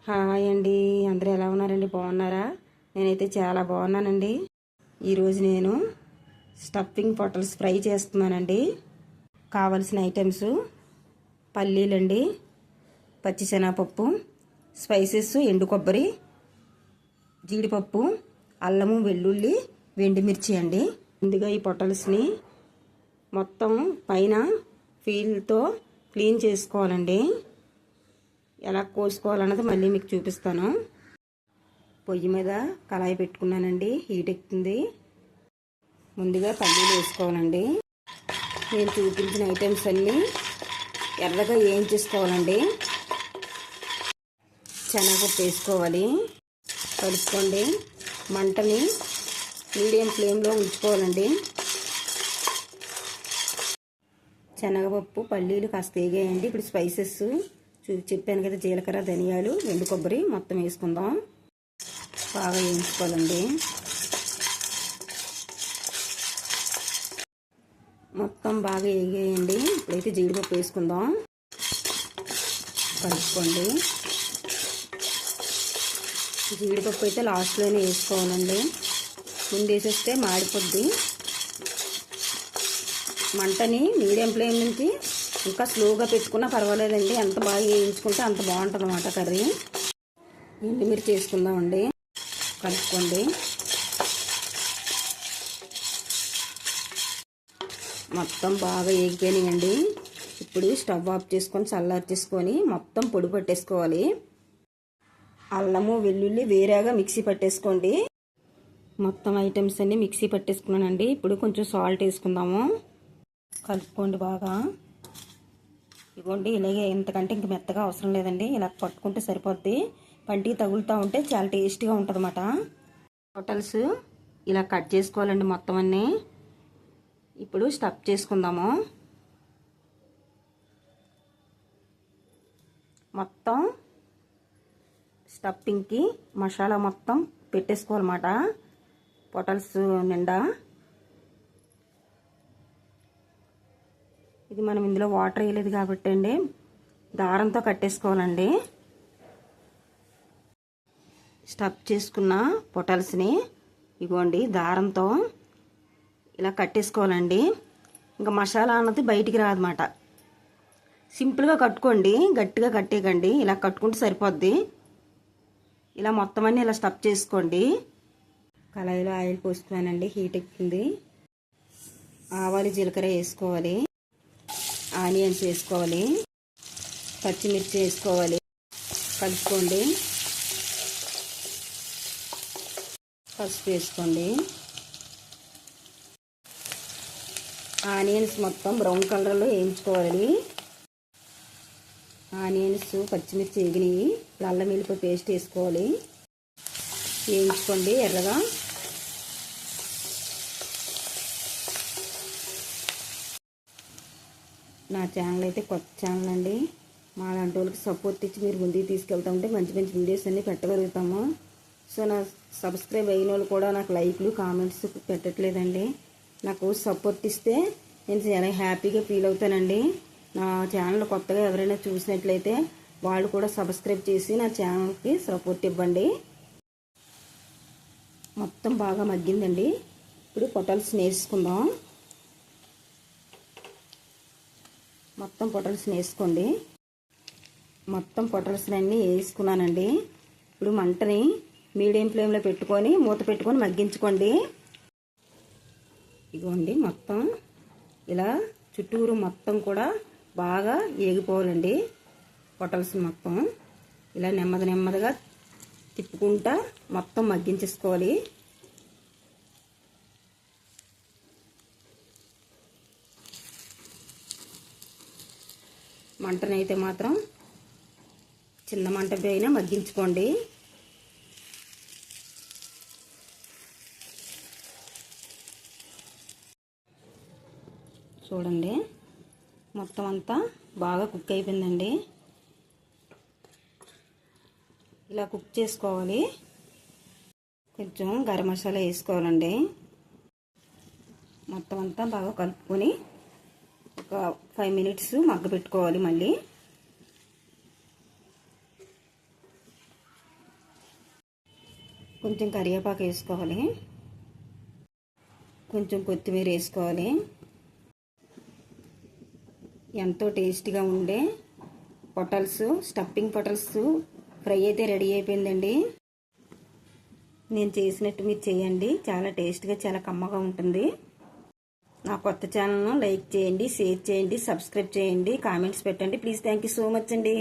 Hi అండి, అందరూ ఎలా ఉన్నారండి? బాగున్నారా? నేనైతే చాలా బాగున్నానండి. ఈరోజు నేను స్టఫింగ్ పొటల్స్ ఫ్రై చేస్తున్నానండి. కావలసిన ఐటమ్స్ పల్లీలండి, పచ్చిశనగపప్పు, స్పైసెస్ ఎండు కొబ్బరి, జీడిపప్పు, అల్లము, వెల్లుల్లి, వెండిమిర్చి అండి. ముందుగా ఈ పొటల్స్ని మొత్తం పైన ఫీల్తో క్లీన్ చేసుకోవాలండి. ఎలా కోసుకోవాలన్నది మళ్ళీ మీకు చూపిస్తాను. పొయ్యి మీద కళాయి పెట్టుకున్నానండి, హీట్ ఎక్కుతుంది. ముందుగా పల్లీలు వేసుకోవాలండి. నేను చూపించిన ఐటమ్స్ అన్నీ ఎర్రగా వేయించేసుకోవాలండి. శనగపప్పు వేసుకోవాలి, కలుపుకోండి. మంటని మీడియం ఫ్లేమ్లో ఉంచుకోవాలండి. శనగపప్పు పల్లీలు కాస్త వేగేయండి. ఇప్పుడు స్పైసెస్ చెప్పాను కదా, జీలకర్ర, ధనియాలు, ఎండు కొబ్బరి మొత్తం వేసుకుందాం. బాగా వేయించుకోవాలండి. మొత్తం బాగా వేగేయండి. ఇప్పుడైతే జీడిపప్పు వేసుకుందాం, కలుపుకోండి. జీడిపప్పు అయితే లాస్ట్లోనే వేసుకోవాలండి, ముందు వేసేస్తే మాడిపోద్ది. మంటని మీడియం ఫ్లేమ్ నుంచి ఇంకా స్లోగా పెట్టుకున్నా పర్వాలేదండి. ఎంత బాగా వేయించుకుంటే అంత బాగుంటుంది అన్నమాట కర్రీ. ఎండుమిర్చి వేసుకుందామండి, కలుపుకోండి. మొత్తం బాగా వేగిపోయినాయండి. ఇప్పుడు స్టవ్ ఆఫ్ చేసుకొని చల్లార్చేసుకొని మొత్తం పొడి పట్టేసుకోవాలి. అల్లము, వెల్లుల్లి వేరేగా మిక్సీ పట్టేసుకోండి. మొత్తం ఐటమ్స్ అన్నీ మిక్సీ పట్టేసుకున్నానండి. ఇప్పుడు కొంచెం సాల్ట్ వేసుకుందాము, కలుపుకోండి బాగా. ఇదిగోండి, ఇలాగే ఇంతకంటే ఇంక మెత్తగా అవసరం లేదండి. ఇలా పట్టుకుంటే సరిపోద్ది. పంటికి తగులుతూ ఉంటే చాలా టేస్టీగా ఉంటుంది అన్నమాట. పొటల్స్ ఇలా కట్ చేసుకోవాలండి మొత్తం అన్నీ. ఇప్పుడు స్టఫ్ చేసుకుందాము. మొత్తం స్టఫింగ్కి మసాలా మొత్తం పెట్టేసుకోవాలన్నమాట పొటల్స్ నిండా. ఇది మనం ఇందులో వాటర్ వేయలేదు కాబట్టి అండి, దారంతో కట్టేసుకోవాలండి. స్టఫ్ చేసుకున్న పొటల్స్ని ఇగోండి దారంతో ఇలా కట్టేసుకోవాలండి. ఇంకా మసాలా అన్నది బయటికి రాదన్నమాట. సింపుల్గా కట్టుకోండి, గట్టిగా కట్టేయకండి. ఇలా కట్టుకుంటే సరిపోద్ది. ఇలా మొత్తం అన్నీ ఇలా స్టఫ్ చేసుకోండి. కళాయిలో ఆయిల్ పోస్తున్నానండి, హీట్ ఎక్కుతుంది. ఆవాలు, జీలకర్ర వేసుకోవాలి, ఆనియన్స్ వేసుకోవాలి, పచ్చిమిర్చి వేసుకోవాలి, కలుపుకోండి. పసుపు వేసుకోండి. ఆనియన్స్ మొత్తం బ్రౌన్ కలర్లో వేయించుకోవాలి. ఆనియన్స్, పచ్చిమిర్చి వేగినవి. అల్లం వెల్లుల్లి పేస్ట్ వేసుకోవాలి, వేయించుకోండి ఎర్రగా. నా ఛానల్ అయితే కొత్త ఛానల్ అండి. మా లాంటి వాళ్ళకి సపోర్ట్ ఇచ్చి మీరు ముందుకు తీసుకెళ్తా ఉంటే మంచి మంచి వీడియోస్ అన్నీ పెట్టగలుగుతాము. సో నా సబ్స్క్రైబ్ అయిన వాళ్ళు కూడా నాకు లైక్లు, కామెంట్స్ పెట్టట్లేదండి. నాకు సపోర్ట్ ఇస్తే నేను చాలా హ్యాపీగా ఫీల్ అవుతానండి. నా ఛానల్ కొత్తగా ఎవరైనా చూసినట్లయితే వాళ్ళు కూడా సబ్స్క్రైబ్ చేసి నా ఛానల్కి సపోర్ట్ ఇవ్వండి. మొత్తం బాగా మగ్గిందండి. ఇప్పుడు పొటల్స్ వేసుకుందాం. మొత్తం పొటల్స్ వేసుకోండి. మొత్తం పొటల్స్ అన్నీ వేసుకున్నానండి. ఇప్పుడు మంటని మీడియం ఫ్లేమ్లో పెట్టుకొని మూత పెట్టుకొని మగ్గించుకోండి. ఇదిగోండి, మొత్తం ఇలా చుట్టూరు మొత్తం కూడా బాగా వేగిపోవాలండి. పొటల్స్ మొత్తం ఇలా నెమ్మదిగా తిప్పుకుంటా మొత్తం మగ్గించేసుకోవాలి. మంటనైతే మాత్రం చిన్న మంట పైన మగ్గించుకోండి. చూడండి, మొత్తం అంతా బాగా కుక్ అయిపోయిందండి. ఇలా కుక్ చేసుకోవాలి. కొంచెం గరం మసాలా వేసుకోవాలండి. మొత్తం అంతా బాగా కలుపుకొని ఒక 5 మినిట్స్ మగ్గ పెట్టుకోవాలి. మళ్ళీ కొంచెం కరివేపాకు వేసుకోవాలి, కొంచెం కొత్తిమీర వేసుకోవాలి. ఎంతో టేస్టీగా ఉండే పొటల్స్, స్టఫింగ్ పొటల్స్ ఫ్రై అయితే రెడీ అయిపోయిందండి. నేను చేసినట్టు మీరు చేయండి, చాలా టేస్ట్గా చాలా కమ్మగా ఉంటుంది. నా కొత్త ఛానల్ను లైక్ చేయండి, షేర్ చేయండి, సబ్స్క్రైబ్ చేయండి, కామెంట్స్ పెట్టండి please. Thank you so much అండి.